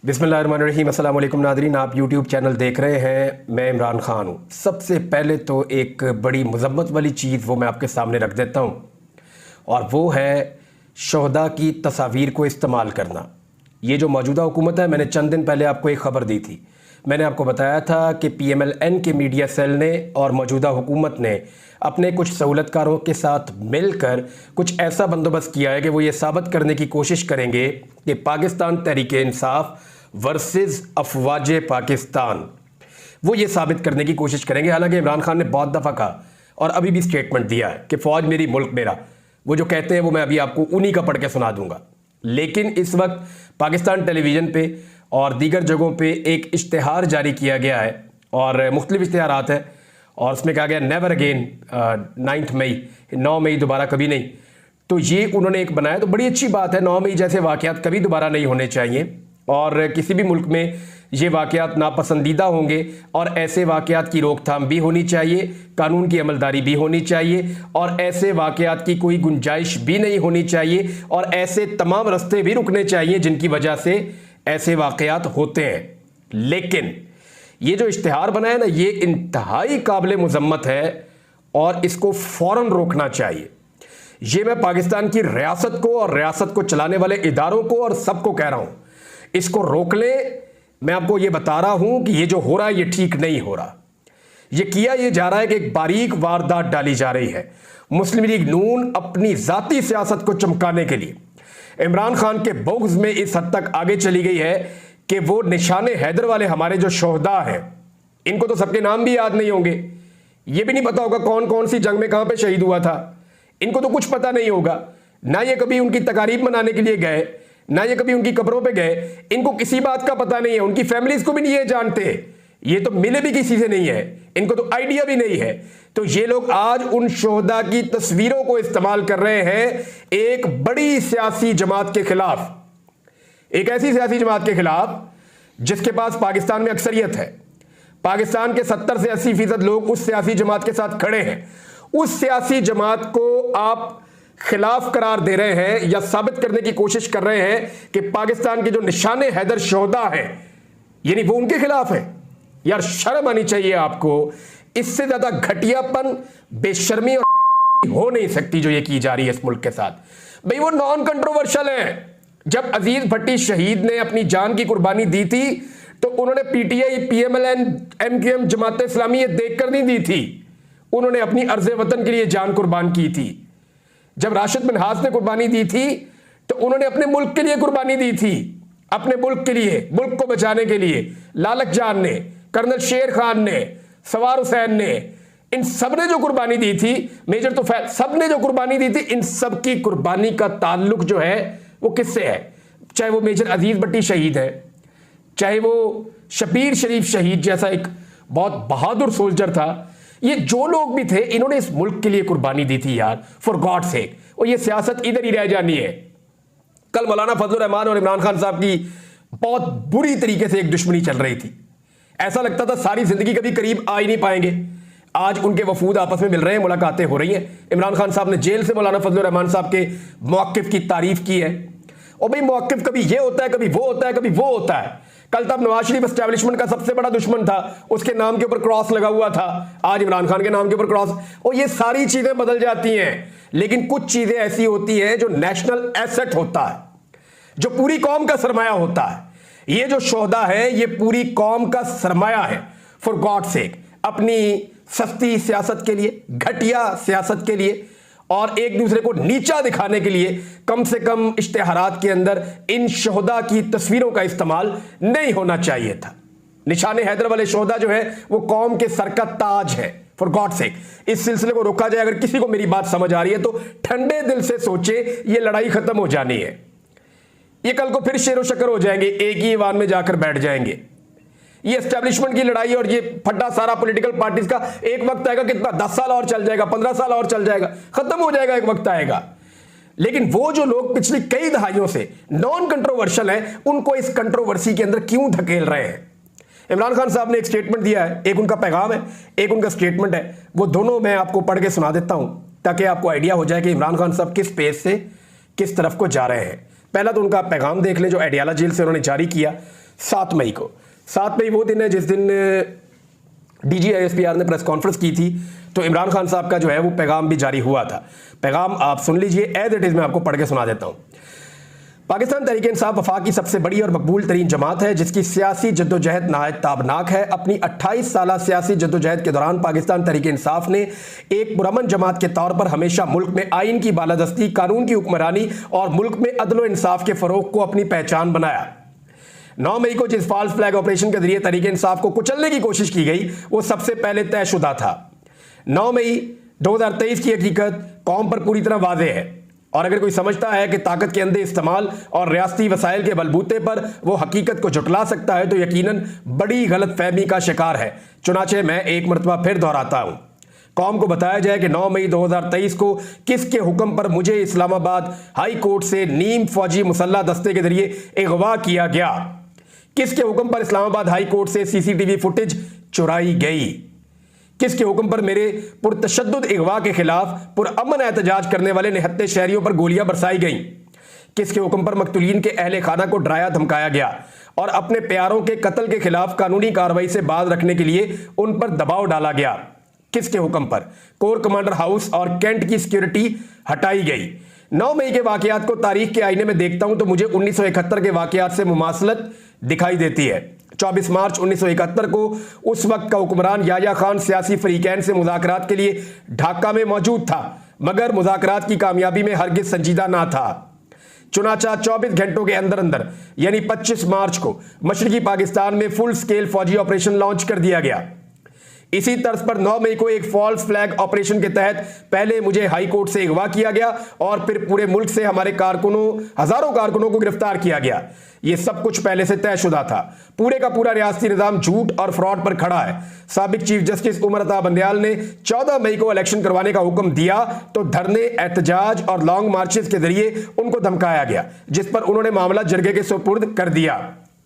बिस्मिल्लाहिर्रहमानिर्रहीम। अस्सलाम वालेकुम नादरीन, आप यूट्यूब चैनल देख रहे हैं। मैं इमरान ख़ान हूँ। सबसे पहले तो एक बड़ी मज़म्मत वाली चीज़ वो मैं आपके सामने रख देता हूँ, और वो है शोहदा की तस्वीर को इस्तेमाल करना। ये जो मौजूदा हुकूमत है, मैंने चंद दिन पहले आपको एक ख़बर दी थी। मैंने आपको बताया था कि PMLN के मीडिया सेल ने और मौजूदा हुकूमत ने अपने कुछ सहूलतकारों के साथ मिलकर कुछ ऐसा बंदोबस्त किया है कि वो ये साबित करने की कोशिश करेंगे कि पाकिस्तान तहरीक-ए-इंसाफ वर्सेस अफवाज पाकिस्तान, वो ये साबित करने की कोशिश करेंगे। हालांकि इमरान खान ने बहुत दफ़ा कहा और अभी भी स्टेटमेंट दिया है कि फ़ौज मेरी, मुल्क मेरा। वो जो कहते हैं वो मैं अभी आपको उन्हीं का पढ़ के सुना दूंगा। लेकिन इस वक्त पाकिस्तान टेलीविज़न पे और दीगर जगहों पे एक इश्तिहार जारी किया गया है, और मुख्तलिफ इश्तिहारात हैं, और उसमें कहा गया नेवर अगेन 9 मई दोबारा कभी नहीं। तो ये उन्होंने एक बनाया, तो बड़ी अच्छी बात है। 9 मई जैसे वाक़यात कभी दोबारा नहीं होने चाहिए, और किसी भी मुल्क में ये वाक़यात नापसंदीदा होंगे, और ऐसे वाक़यात की रोकथाम भी होनी चाहिए, कानून की अमलदारी भी होनी चाहिए, और ऐसे वाक़यात की कोई गुंजाइश भी नहीं होनी चाहिए, और ऐसे तमाम रास्ते भी रुकने चाहिए जिनकी वजह से ऐसे वाक़यात होते हैं। लेकिन ये जो इश्तिहार बना है ना, ये इंतहाई काबिल मुज़म्मत है और इसको फ़ौरन रोकना चाहिए। ये मैं पाकिस्तान की रियासत को और रियासत को चलाने वाले इदारों को और सबको कह रहा हूँ, इसको रोक ले। मैं आपको ये बता रहा हूँ कि ये जो हो रहा है ये ठीक नहीं हो रहा। ये किया ये जा रहा है कि एक बारीक वारदात डाली जा रही है। मुस्लिम लीग नून अपनी ज़ाती सियासत को चमकाने के लिए इमरान खान के बुग़्ज़ में इस हद तक आगे चली गई है कि वो निशाने हैदर वाले हमारे जो शोहदा हैं, इनको तो सबके नाम भी याद नहीं होंगे। ये भी नहीं पता होगा कौन कौन सी जंग में कहाँ पे शहीद हुआ था। इनको तो कुछ पता नहीं होगा। ना ये कभी उनकी तकारीब मनाने के लिए गए, ना ये कभी उनकी कब्रों पे गए। इनको किसी बात का पता नहीं है। उनकी फैमिलीज को भी नहीं ये जानते। ये तो मिले भी किसी से नहीं है, इनको तो आइडिया भी नहीं है। तो ये लोग आज उन शोहदा की तस्वीरों को इस्तेमाल कर रहे हैं एक बड़ी सियासी जमात के खिलाफ, एक ऐसी सियासी जमात के खिलाफ जिसके पास पाकिस्तान में अक्सरियत है। पाकिस्तान के 70 से 80% लोग उस सियासी जमात के साथ खड़े हैं। उस सियासी जमात को आप खिलाफ करार दे रहे हैं या साबित करने की कोशिश कर रहे हैं कि पाकिस्तान के जो निशाने हैदर शोहदा हैं, यानी वो उनके खिलाफ है। यार शर्म आनी चाहिए आपको। इससे ज्यादा घटियापन, बेशर्मी और बेगैरती हो नहीं सकती जो ये की जा रही है इस मुल्क के साथ। भाई वो नॉन कंट्रोवर्शियल है। जब अजीज भट्टी शहीद ने अपनी जान की कुर्बानी दी थी तो उन्होंने PTI, PMLN, MQM, Jamaat Islami ये देखकर नहीं दी थी। उन्होंने अपनी अर्ज़ वतन के लिए जान कुर्बान की थी। जब राशिद मिन्हाज ने कुर्बानी दी थी तो उन्होंने अपने मुल्क के लिए कुर्बानी दी थी, अपने मुल्क के लिए, मुल्क को बचाने के लिए। लालक जान ने, कर्नल शेर खान ने, सवार हुसैन ने, इन सब ने जो कुर्बानी दी थी, मेजर तो सब ने जो कुर्बानी दी थी, इन सब की कुर्बानी का ताल्लुक जो है वो किससे है? चाहे वो मेजर अजीज भट्टी शहीद है, चाहे वो शबीर शरीफ शहीद जैसा एक बहुत बहादुर सोल्जर था, ये जो लोग भी थे, इन्होंने इस मुल्क के लिए कुर्बानी दी थी यार, फॉर गॉड सेक। और ये सियासत इधर ही रह जानी है। कल मौलाना फजलुर रहमान और इमरान खान साहब की बहुत बुरी तरीके से एक दुश्मनी चल रही थी। ऐसा लगता था सारी जिंदगी कभी करीब आ ही नहीं पाएंगे। आज उनके वफूद आपस में मिल रहे हैं, मुलाकातें हो रही हैं। इमरान खान साहब ने जेल से मौलाना फजलुर रहमान साहब के मौक़िफ़ की तारीफ की है। और भाई मौक़िफ़ कभी ये होता है, कभी वो होता है, कभी वो होता है। कल तक नवाज शरीफ एस्टैब्लिशमेंट का सबसे बड़ा दुश्मन था, उसके नाम के ऊपर क्रॉस लगा हुआ था। आज इमरान खान के नाम के ऊपर क्रॉस। और ये सारी चीजें बदल जाती हैं, लेकिन कुछ चीजें ऐसी होती हैं जो नेशनल एसेट होता है, जो पूरी कौम का सरमाया होता है। ये जो शोहदा है ये पूरी कौम का सरमाया है, फॉर गॉड सेक। अपनी सस्ती सियासत के लिए, घटिया सियासत के लिए और एक दूसरे को नीचा दिखाने के लिए कम से कम इश्तिहारात के अंदर इन शोहदा की तस्वीरों का इस्तेमाल नहीं होना चाहिए था। निशाने हैदर वाले शोहदा जो है वो कौम के सर का ताज है, फॉर गॉड सेक। इस सिलसिले को रोका जाए। अगर किसी को मेरी बात समझ आ रही है तो ठंडे दिल से सोचे, ये लड़ाई खत्म हो जानी है। ये कल को फिर शेर व शक्कर हो जाएंगे, एक ही ईवान में जाकर बैठ जाएंगे। ये एस्टैब्लिशमेंट की लड़ाई और ये फट्टा सारा पॉलिटिकल पार्टीज का एक वक्त आएगा, कितना 10 साल और चल जाएगा, 15 साल और चल जाएगा, खत्म हो जाएगा, एक वक्त आएगा। लेकिन वो जो लोग पिछली कई दहाइयों से नॉन कंट्रोवर्शियल हैं, उनको इस कंट्रोवर्सी के अंदर क्यों धकेल रहे हैं? इमरान खान साहब ने एक स्टेटमेंट दिया है, एक उनका पैगाम है, एक उनका स्टेटमेंट है। वो दोनों मैं आपको पढ़ के सुना देता हूं ताकि आपको आइडिया हो जाए कि इमरान खान साहब किस पेज से किस तरफ को जा रहे हैं। पहला तो उनका पैगाम देख लें जो अडियाला जेल से उन्होंने जारी किया। 7 मई को। 7 मई वो दिन है जिस दिन DGISPR ने प्रेस कॉन्फ्रेंस की थी, तो इमरान खान साहब का जो है वो पैगाम भी जारी हुआ था। पैगाम आप सुन लीजिए, एज इट इज़ मैं आपको पढ़ के सुना देता हूँ। पाकिस्तान तहरीक इंसाफ वफाक की सबसे बड़ी और मकबूल तरीन जमात है, जिसकी सियासी जद्दोजहद नहायत ताबनाक है। अपनी 28 साल सियासी जद्दोजहद के दौरान पाकिस्तान तहरीक इंसाफ ने एक पुरअमन जमात के तौर पर हमेशा मुल्क में आइन की बालादस्ती, कानून की हुक्मरानी और मुल्क में अदल व इंसाफ के फरोग को अपनी पहचान बनाया। 9 मई को जिस फॉल्स फ्लैग ऑपरेशन के जरिए तहरीक इंसाफ को कुचलने की कोशिश की गई, वो सबसे पहले तयशुदा था। 9 मई 2023 की हकीकत कौम पर पूरी तरह वाज़ेह है, और अगर कोई समझता है कि ताकत के अंधे इस्तेमाल और रियासती वसाइल के बलबूते पर वो हकीकत को जुटला सकता है, तो यकीनन बड़ी गलत फहमी का शिकार है। चुनाचे मैं एक मरतबा फिर दोहराता हूं, कौम को बताया जाए कि 9 मई 2023 को किसके हुक्म पर मुझे इस्लामाबाद हाई कोर्ट से नीम फौजी मुसल्ला दस्ते के जरिए अगवा किया गया, किसके हुक्म पर इस्लामाबाद हाई कोर्ट से CCTV फुटेज चुराई गई, किसके हुक्म पर मेरे पुरतशद्दुद अगवा के खिलाफ पुरअमन एहतजाज करने वाले निहत्ते शहरियों पर गोलियां बरसाई गईं, किसके हुक्म पर मकतूलीन के अहले खाना को डराया धमकाया गया और अपने प्यारों के कत्ल के खिलाफ कानूनी कार्रवाई से बाज रखने के लिए उन पर दबाव डाला गया, किसके हुक्म पर कोर कमांडर हाउस और कैंट की सिक्योरिटी हटाई गई। 9 मई के वाकयात को तारीख के आईने में देखता हूं तो मुझे 1971 के वाकयात से मुमासलत दिखाई देती है। 24 मार्च 1971 को उस वक्त का हुक्मरान याया खान सियासी फरीकैन से मुज़ाकरात के लिए ढाका में मौजूद था, मगर मुज़ाकरात की कामयाबी में हरगिज संजीदा ना था। चुनाचा 24 घंटों के अंदर अंदर यानी 25 मार्च को मशरकी पाकिस्तान में फुल स्केल फौजी ऑपरेशन लॉन्च कर दिया गया। इसी तर्ज पर 9 मई को एक फॉल्स फ्लैग ऑपरेशन के तहत पहले मुझे हाई कोर्ट से अगवा किया गया और फिर पूरे मुल्क से हमारे हजारों कारकुनों को गिरफ्तार किया गया। यह सब कुछ पहले से तयशुदा था। पूरे का पूरा रियासती निजाम झूठ और फ्रॉड पर खड़ा है। साबिक चीफ जस्टिस उमर अता बंदयाल ने 14 मई को इलेक्शन करवाने का हुक्म दिया तो धरने, एहतजाज और लॉन्ग मार्चेस के जरिए उनको धमकाया गया, जिस पर उन्होंने मामला जिरगे के सुपुर्द कर दिया।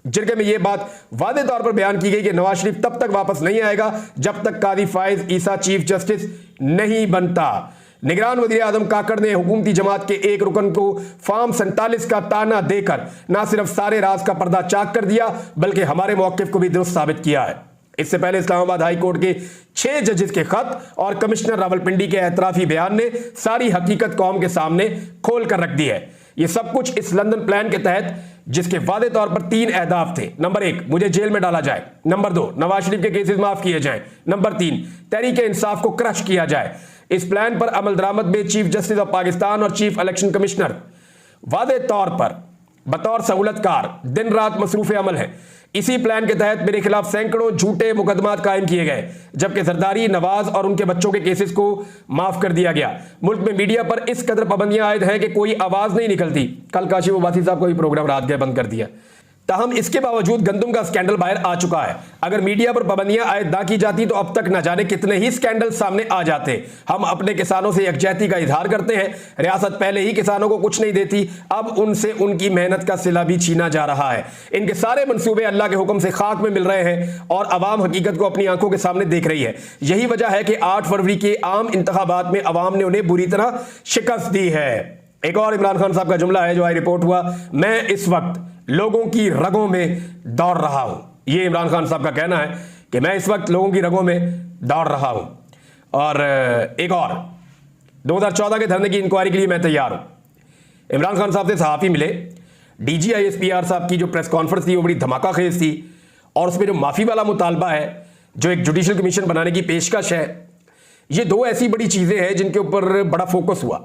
जिरगे में यह बात वादे तौर पर बयान की गई कि नवाज शरीफ तब तक वापस नहीं आएगा जब तक कादी फाइज ईसा चीफ जस्टिस नहीं बनता। निगरान वजीर आजम काकड़ ने हुकूमती जमात के एक रुकन को फॉर्म 47 का ताना देकर न सिर्फ सारे राज का पर्दा चाक कर दिया बल्कि हमारे मौकिफ को भी दुरुस्त साबित किया है। इससे पहले इस्लामाबाद हाई कोर्ट के 6 जजेस के खत और कमिश्नर रावलपिंडी के एतराफी बयान ने सारी हकीकत कौम के सामने खोल कर रख दी है। यह सब कुछ इस लंदन प्लान के तहत, जिसके वादे तौर पर 3 अहदाफ थे। नंबर 1, मुझे जेल में डाला जाए। नंबर 2, नवाज शरीफ के केसेस माफ किए जाएं। नंबर 3, तहरीक इंसाफ को क्रश किया जाए। इस प्लान पर अमल दरामद में चीफ जस्टिस ऑफ पाकिस्तान और चीफ इलेक्शन कमिश्नर वादे तौर पर बतौर सहूलतकार दिन रात मसरूफ अमल है। इसी प्लान के तहत मेरे खिलाफ सैकड़ों झूठे मुकदमात कायम किए गए, जबकि जरदारी, नवाज और उनके बच्चों के केसेस को माफ कर दिया गया। मुल्क में मीडिया पर इस कदर पाबंदियां आयद हैं कि कोई आवाज नहीं निकलती। कल काशिफ उबासी साहब को भी प्रोग्राम रात गए बंद कर दिया। ताहम इसके बावजूद गंदम का स्कैंडल बाहर आ चुका है। अगर मीडिया पर पाबंदियां आयद ना की जाती तो अब तक न जाने कितने ही स्कैंडल सामने आ जाते। हम अपने किसानों से यकजहती का इजहार करते हैं। रियासत पहले ही किसानों को कुछ नहीं देती, अब उनसे उनकी मेहनत का सिला भी छीना जा रहा है। इनके सारे मंसूबे अल्लाह के हुक्म से खाक में मिल रहे हैं और अवाम हकीकत को अपनी आंखों के सामने देख रही है। यही वजह है कि 8 फरवरी के आम इंतखाबात में अवाम ने उन्हें बुरी तरह शिकस्त दी है। एक और इमरान खान साहब का जुमला है जो आज रिपोर्ट हुआ, मैं इस वक्त लोगों की रगों में दौड़ रहा हूं। यह इमरान खान साहब का कहना है कि मैं इस वक्त लोगों की रगों में दौड़ रहा हूं। और एक और, 2014 के धरने की इंक्वायरी के लिए मैं तैयार हूं। इमरान खान साहब से सहाफी मिले। DGISPR साहब की जो प्रेस कॉन्फ्रेंस थी वो बड़ी धमाका खेज थी और उसमें जो माफी वाला मुतालबा है, जो एक जुडिशल कमीशन बनाने की पेशकश है, ये 2 ऐसी बड़ी चीजें हैं जिनके ऊपर बड़ा फोकस हुआ।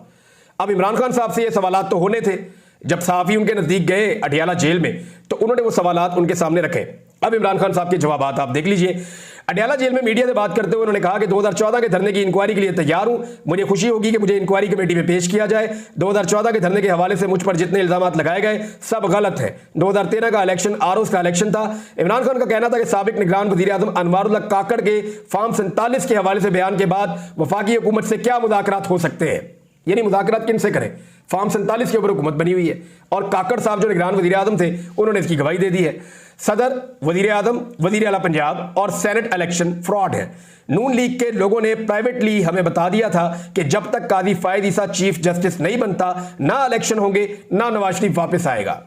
अब इमरान खान साहब से ये सवालात तो होने थे। जब सहाफी उनके नजदीक गए अडियाला जेल में तो उन्होंने वो सवालात उनके सामने रखे। अब इमरान खान साहब के जवाबात आप देख लीजिए। अडियाला जेल में मीडिया से बात करते हुए उन्होंने कहा कि 2014 के धरने की इंक्वायरी के लिए तैयार हूं। मुझे खुशी होगी कि मुझे इंक्वायरी कमेटी में पेश किया जाए। 2014 के धरने के हवाले से मुझ पर जितने इल्जामात लगाए गए सब गलत है। 2013 का इलेक्शन आरओस का इलेक्शन था। इमरान खान का कहना था कि साबिक निगरान वजीर आजम अनवारुल्लाह काकड़ के फॉर्म 47 के हवाले से बयान के बाद वफाकी हुकूमत से क्या मुज़ाकरात हो सकते हैं, यानी मुज़ाकरात किन से करें। फॉर्म 47 के ऊपर हुकूमत बनी हुई है और काकड़ साहब जो निगरान वजीर आजम थे उन्होंने इसकी गवाही दे दी है। सदर, वजीर आजम, वजीर आला पंजाब और सेनेट इलेक्शन फ्रॉड है। नून लीग के लोगों ने प्राइवेटली हमें बता दिया था कि जब तक कादी फायद ईसा चीफ जस्टिस नहीं बनता ना इलेक्शन होंगे, ना नवाज शरीफ वापस आएगा,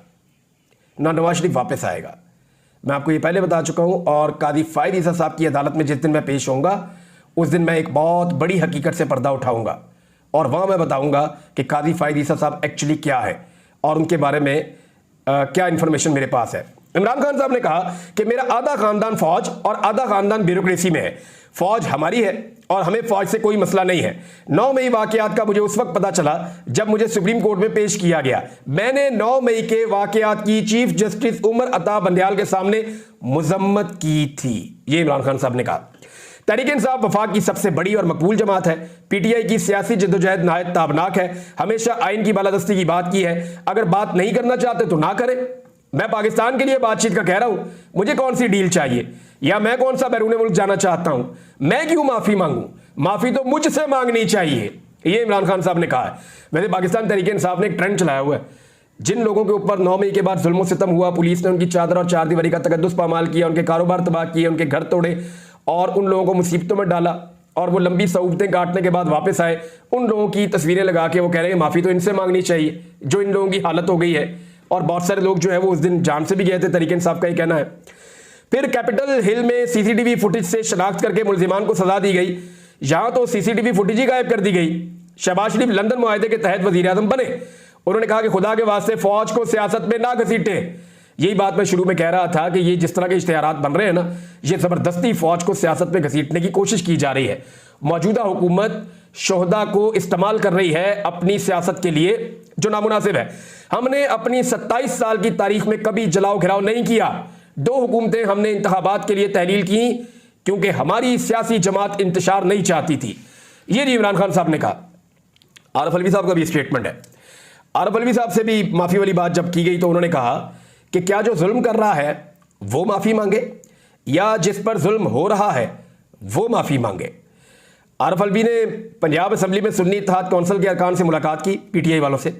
ना नवाज शरीफ वापस आएगा। मैं आपको ये पहले बता चुका हूँ। और काजी फ़ाइज़ ईसा साहब की अदालत में जिस दिन मैं पेश होऊंगा उस दिन मैं एक बहुत बड़ी हकीकत से पर्दा उठाऊंगा और वहाँ मैं बताऊंगा कि काजी फ़ाइज़ ईसा साहब एक्चुअली क्या है और उनके बारे में क्या इन्फॉर्मेशन मेरे पास है। इमरान खान साहब ने कहा कि मेरा आधा खानदान फौज और आधा खानदान ब्यूरोक्रेसी में है। फौज हमारी है और हमें फौज से कोई मसला नहीं है। 9 मई वाकयात का मुझे उस वक्त पता चला जब मुझे सुप्रीम कोर्ट में पेश किया गया। मैंने 9 मई के वाकयात की चीफ जस्टिस उमर अता बंदयाल के सामने मजम्मत की थी। ये इमरान खान साहब ने कहा। तहरीक इंसाफ वफाक की सबसे बड़ी और मकबूल जमात है। पीटीआई की सियासी जद्दोजहद नहायत ताबनाक है। हमेशा आइन की बालादस्ती की बात की है। अगर बात नहीं करना चाहते तो ना करें। मैं पाकिस्तान के लिए बातचीत का कह रहा हूं। मुझे कौन सी डील चाहिए या मैं कौन सा बैरून मुल्क जाना चाहता हूं? मैं क्यों माफी मांगूं? माफी तो मुझसे मांगनी चाहिए। ये इमरान खान साहब ने कहा है। वैसे पाकिस्तान तहरीक इंसाफ ने एक ट्रेंड चलाया हुआ है। जिन लोगों के ऊपर 9 मई के बाद जुल्म सितम हुआ, पुलिस ने उनकी चादर और चारदीवारी का तकद्दुस पामाल किया, उनके कारोबार तबाह किए, उनके घर तोड़े और उन लोगों को मुसीबतों में डाला और वो लंबी सऊबतें काटने के बाद वापस आए, उन लोगों की तस्वीरें लगा के वो कह रहे हैं माफी तो इनसे मांगनी चाहिए जो इन लोगों की हालत हो गई है। और बहुत सारे लोग जो है वो उस दिन जान से भी गए थे, तहरीक इंसाफ का ही कहना है। फिर कैपिटल हिल में सीसीटीवी फुटेज से शनाख्त करके मुलजिमान को सजा दी गई। यहां तो सीसीटीवी फुटेज ही गायब कर दी गई। शहबाज शरीफ लंदन मुआहदे के तहत वजीर आजम बने। उन्होंने कहा कि खुदा के वास्ते फौज को सियासत में ना घसीटे। यही बात मैं शुरू में कह रहा था कि ये जिस तरह के इश्तिहारात बन रहे हैं ना, ये जबरदस्ती फौज को सियासत में घसीटने की कोशिश की जा रही है। मौजूदा हुकूमत शोहदा को इस्तेमाल कर रही है अपनी सियासत के लिए, जो नामुनासिब है। हमने अपनी 27 साल की तारीख में कभी जलाओ घिराव नहीं किया। 2 हुकूमतें हमने इंतखाबात के लिए तहलील की क्योंकि हमारी सियासी जमात इंतशार नहीं चाहती थी। ये जी इमरान खान साहब ने कहा। आरिफ अलवी साहब का भी स्टेटमेंट है। आरिफ अलवी साहब से भी माफी वाली बात जब की गई तो उन्होंने कहा कि क्या जो जुल्म कर रहा है वो माफी मांगे या जिस पर जुल्म हो रहा है वो माफी मांगे। आरिफ अलवी ने पंजाब असम्बली में सुन्नी इत्तेहाद कौंसिल के अरकान से मुलाकात की, पीटीआई वालों से,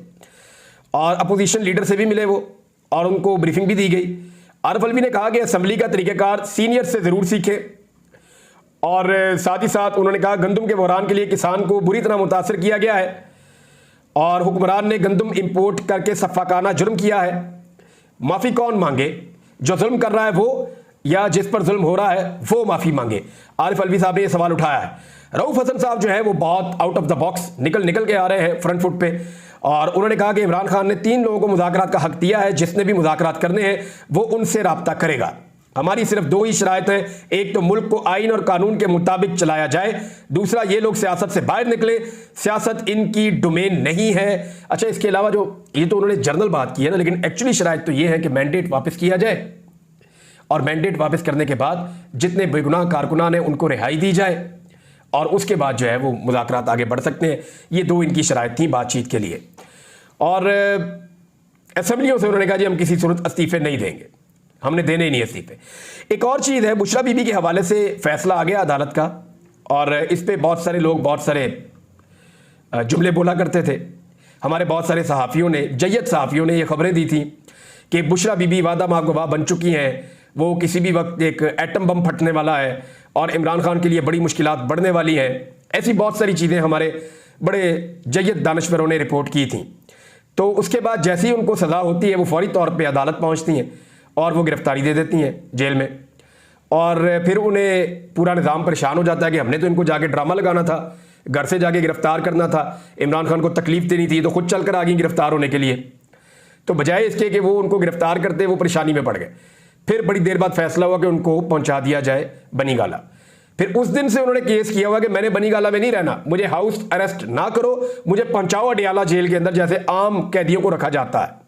और अपोजिशन लीडर से भी मिले वो और उनको ब्रीफिंग भी दी गई। आरिफ अलवी ने कहा कि असम्बली का तरीक़ाकार सीनियर से ज़रूर सीखे और साथ ही साथ उन्होंने कहा गंदम के बहरान के लिए किसान को बुरी तरह मुतासर किया गया है और हुक्मरान ने गंदम इंपोर्ट करके सफ़ाकाना जुर्म किया है। माफ़ी कौन मांगे, जो जुल्म कर रहा है वो या जिस पर जुल्म हो रहा है वो माफ़ी मांगे। आरिफ अलवी साहब ने यह सवाल उठाया है। रऊफ हसन साहब जो है वो बहुत आउट ऑफ द बॉक्स निकल के आ रहे हैं फ्रंट फुट पे और उन्होंने कहा कि इमरान खान ने 3 लोगों को मुज़ाकरात का हक दिया है। जिसने भी मुज़ाकरात करने हैं वो उनसे राब्ता करेगा। हमारी सिर्फ 2 ही शराइत है, एक तो मुल्क को आइन और कानून के मुताबिक चलाया जाए, दूसरा ये लोग सियासत से बाहर निकले, सियासत इनकी डोमेन नहीं है। अच्छा, इसके अलावा जो ये तो उन्होंने जर्नल बात की है ना, लेकिन एक्चुअली शराइत तो ये है कि मैंडेट वापस किया जाए और मैंडेट वापस करने के बाद जितने बेगुनाह कारकुनान हैं उनको रिहाई दी जाए और उसके बाद जो है वो मुज़ाकरात आगे बढ़ सकते हैं। ये 2 इनकी शराइत थी बातचीत के लिए। और असेंबलियों से उन्होंने कहा जी हम किसी सूरत इस्तीफे नहीं देंगे, हमने देने ही नहीं इस्तीफे। एक और चीज़ है, बुशरा बीबी के हवाले से फैसला आ गया अदालत का और इस पर बहुत सारे लोग बहुत सारे जुमले बोला करते थे। हमारे बहुत सारे सहाफ़ियों ने, जय्यद सहाफ़ियों ने ये खबरें दी थी कि बुशरा बीबी वादा माफ गवाह बन चुकी हैं, वो किसी भी वक्त एक एटम बम फटने वाला है और इमरान खान के लिए बड़ी मुश्किलात बढ़ने वाली हैं। ऐसी बहुत सारी चीज़ें हमारे बड़े जय्यद दानश्वरों ने रिपोर्ट की थी। तो उसके बाद जैसे ही उनको सज़ा होती है वो फौरी तौर पे अदालत पहुंचती हैं और वो गिरफ्तारी दे देती हैं जेल में और फिर उन्हें पूरा निज़ाम परेशान हो जाता है कि हमने तो इनको जाके ड्रामा लगाना था, घर से जाके गिरफ्तार करना था, इमरान खान को तकलीफ देनी थी तो खुद चल कर आ गई गिरफ्तार होने के लिए। तो बजाय इसके कि वो उनको गिरफ्तार करते वो परेशानी में पड़ गए। फिर बड़ी देर बाद फैसला हुआ कि उनको पहुंचा दिया जाए बनीगाला। फिर उस दिन से उन्होंने केस किया हुआ कि मैंने बनीगाला में नहीं रहना, मुझे हाउस अरेस्ट ना करो, मुझे पहुंचाओ अडियाला जेल के अंदर जैसे आम कैदियों को रखा जाता है।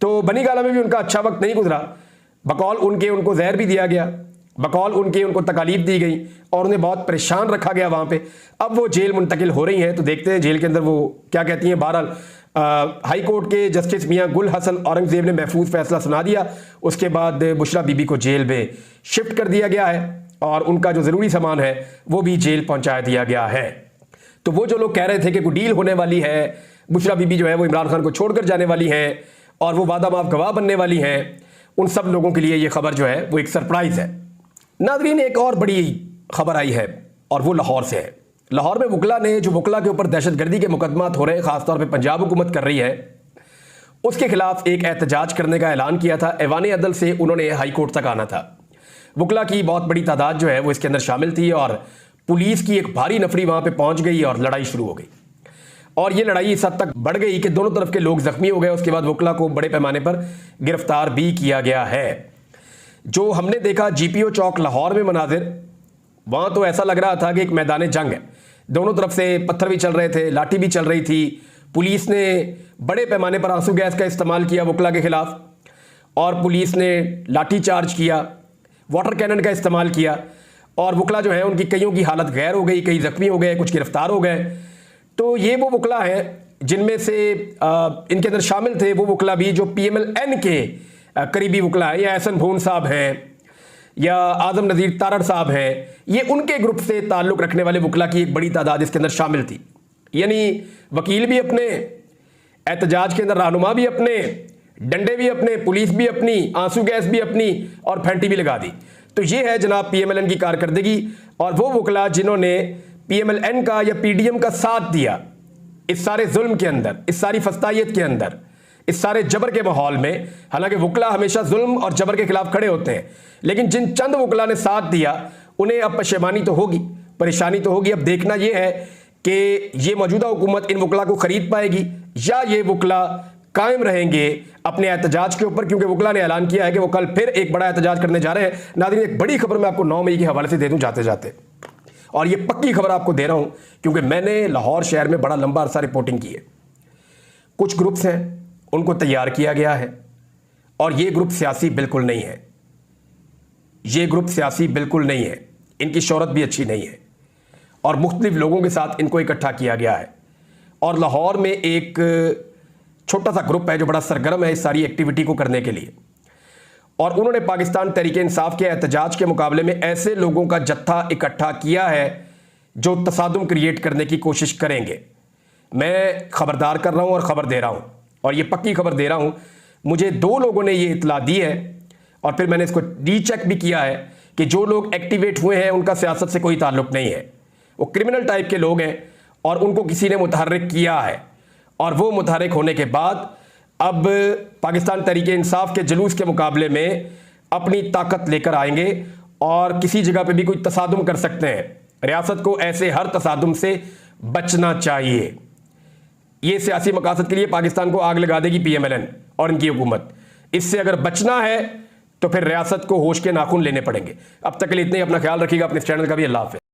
तो बनीगाला में भी उनका अच्छा वक्त नहीं गुजरा। बकौल उनके उनको जहर भी दिया गया, बकौल उनके उनको तकालीफ दी गई और उन्हें बहुत परेशान रखा गया वहाँ पे। अब वो जेल मुंतकिल हो रही हैं तो देखते हैं जेल के अंदर वो क्या कहती हैं। बहरहाल हाई कोर्ट के जस्टिस मियाँ गुल हसन औरंगजेब ने महफूज फैसला सुना दिया। उसके बाद बुशरा बीबी को जेल में शिफ्ट कर दिया गया है और उनका जो ज़रूरी सामान है वो भी जेल पहुँचा दिया गया है। तो वो जो लोग कह रहे थे कि कोई डील होने वाली है, बुशरा बीबी जो है वो इमरान खान को छोड़कर जाने वाली हैं और वो वादा माफ गवाह बनने वाली हैं, उन सब लोगों के लिए ये खबर जो है वो एक सरप्राइज़ है। नाज़रीन, एक और बड़ी खबर आई है और वो लाहौर से है। लाहौर में वकला ने, जो वकला के ऊपर दहशतगर्दी के मुकदमात हो रहे हैं, ख़ासतौर पे पंजाब हुकूमत कर रही है, उसके खिलाफ एक एहतजाज करने का ऐलान किया था। ऐवान अदल से उन्होंने हाई कोर्ट तक आना था। वकला की बहुत बड़ी तादाद जो है वो इसके अंदर शामिल थी और पुलिस की एक भारी नफरी वहां पे पहुंच गई और लड़ाई शुरू हो गई। और ये लड़ाई इस हद तक बढ़ गई कि दोनों तरफ के लोग जख्मी हो गए। उसके बाद वकला को बड़े पैमाने पर गिरफ्तार भी किया गया है। जो हमने देखा GPO चौक लाहौर में मनाजिर, वहां तो ऐसा लग रहा था कि एक मैदान जंग है। दोनों तरफ से पत्थर भी चल रहे थे, लाठी भी चल रही थी। पुलिस ने बड़े पैमाने पर आंसू गैस का इस्तेमाल किया वकला के खिलाफ और पुलिस ने लाठी चार्ज किया, वाटर कैनन का इस्तेमाल किया और वकला जो है उनकी कईयों की हालत गैर हो गई, कई जख्मी हो गए, कुछ गिरफ्तार हो गए। तो ये वो वकला हैं जिनमें से इनके अंदर शामिल थे वो वकला भी जो PMLN के करीबी वकला है, या एहसन भून साहब हैं या आजम नज़ीर तारड़ साहब हैं। ये उनके ग्रुप से ताल्लुक़ रखने वाले वकला की एक बड़ी तादाद इसके अंदर शामिल थी। यानी वकील भी अपने, एहतजाज के अंदर रहनुमा भी अपने, डंडे भी अपने, पुलिस भी अपनी, आंसू गैस भी अपनी और फैंटी भी लगा दी। तो ये है जनाब PMLN की कारकर्दगी। और वो वकला जिन्होंने PMLN का या PDM का साथ दिया इस सारे जुल्म के अंदर, इस सारी फस्तायत के अंदर, इस सारे जबर के माहौल में। हालांकि वकला हमेशा जुल्म और जबर के खिलाफ खड़े होते हैं, लेकिन जिन चंद वकला ने साथ दिया उन्हें अब पशेमानी तो होगी, परेशानी तो होगी। अब देखना यह है कि ये मौजूदा हुकूमत इन वकला को खरीद पाएगी या ये वकला कायम रहेंगे अपने एहतजाज के ऊपर, क्योंकि वकला ने ऐलान किया है कि वो कल फिर एक बड़ा एहतजाज करने जा रहे हैं। नाज़रीन, एक बड़ी खबर मैं आपको 9 मई के हवाले से दे दूं जाते जाते, और ये पक्की खबर आपको दे रहा हूं क्योंकि मैंने लाहौर शहर में बड़ा लंबा अरसा रिपोर्टिंग की है। कुछ ग्रुप्स हैं, उनको तैयार किया गया है और ये ग्रुप सियासी बिल्कुल नहीं है। ये ग्रुप सियासी बिल्कुल नहीं है, इनकी शोहरत भी अच्छी नहीं है और मुख्तलिफ लोगों के साथ इनको इकट्ठा किया गया है। और लाहौर में एक छोटा सा ग्रुप है जो बड़ा सरगर्म है इस सारी एक्टिविटी को करने के लिए, और उन्होंने पाकिस्तान तहरीक इंसाफ के एहतजाज के मुकाबले में ऐसे लोगों का जत्था इकट्ठा किया है जो तसादुम क्रिएट करने की कोशिश करेंगे। मैं खबरदार कर रहा हूं और खबर दे रहा हूं, और ये पक्की खबर दे रहा हूं। मुझे 2 लोगों ने ये इतला दी है और फिर मैंने इसको रीचेक भी किया है कि जो लोग एक्टिवेट हुए हैं उनका सियासत से कोई ताल्लुक नहीं है, वो क्रिमिनल टाइप के लोग हैं और उनको किसी ने मुतहर्रिक किया है। और वो मुतहर्रिक होने के बाद अब पाकिस्तान तहरीक इंसाफ के जुलूस के मुकाबले में अपनी ताकत लेकर आएंगे और किसी जगह पे भी कोई तसादुम कर सकते हैं। रियासत को ऐसे हर तसादुम से बचना चाहिए। ये सियासी मकासद के लिए पाकिस्तान को आग लगा देगी PMLN और इनकी हुकूमत। इससे अगर बचना है तो फिर रियासत को होश के नाखून लेने पड़ेंगे। अब तक के लिए इतने ही। अपना ख्याल रखिएगा, अपने चैनल का भी। अल्लाह हाफ़िज़।